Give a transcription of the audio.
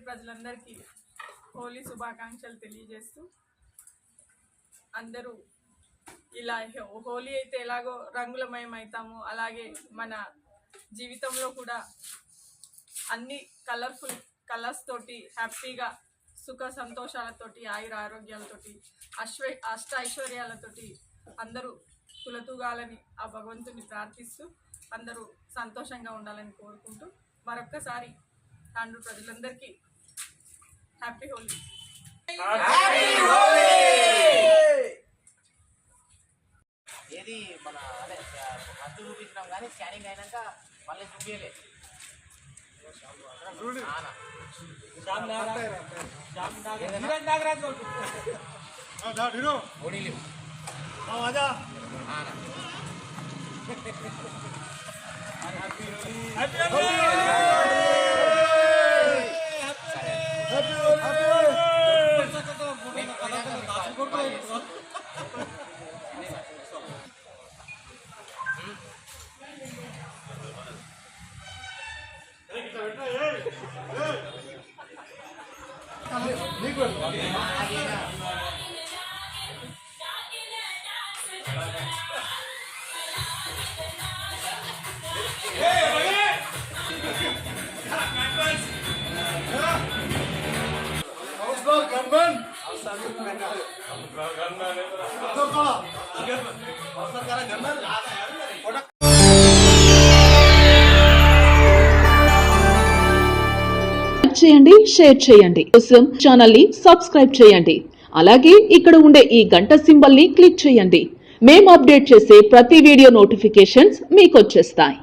ప్రజలందరికీ హోలీ శుభాకాంక్షలు తెలియజేస్తూ, అందరూ ఇలా హోలీ అయితే ఎలాగో రంగులమయం అవుతాము, అలాగే మన జీవితంలో కూడా అన్ని కలర్ఫుల్ కలర్స్ తోటి హ్యాపీగా సుఖ సంతోషాలతోటి ఆయుర ఆరోగ్యాలతోటి అష్ట ఐశ్వర్యాలతోటి అందరూ తులతూగాలని ఆ భగవంతుని ప్రార్థిస్తూ అందరూ సంతోషంగా ఉండాలని కోరుకుంటూ మరొక్కసారి తాండూరు ప్రజలందరికీ హ్యాపీ హోలీ. ఏది మన అదే ఫస్ట్ చూపించినాం కానీ స్కానింగ్ అయినాక మళ్ళీ చూపించలే. చేయండి, షేర్ చేయండి. కోసం ఛానల్ ని సబ్స్క్రైబ్ చేయండి. అలాగే ఇక్కడ ఉండే ఈ గంట సింబల్ ని క్లిక్ చేయండి. మేము అప్డేట్ చేసే ప్రతి వీడియో నోటిఫికేషన్స్ మీకు వచ్చేస్తాయి.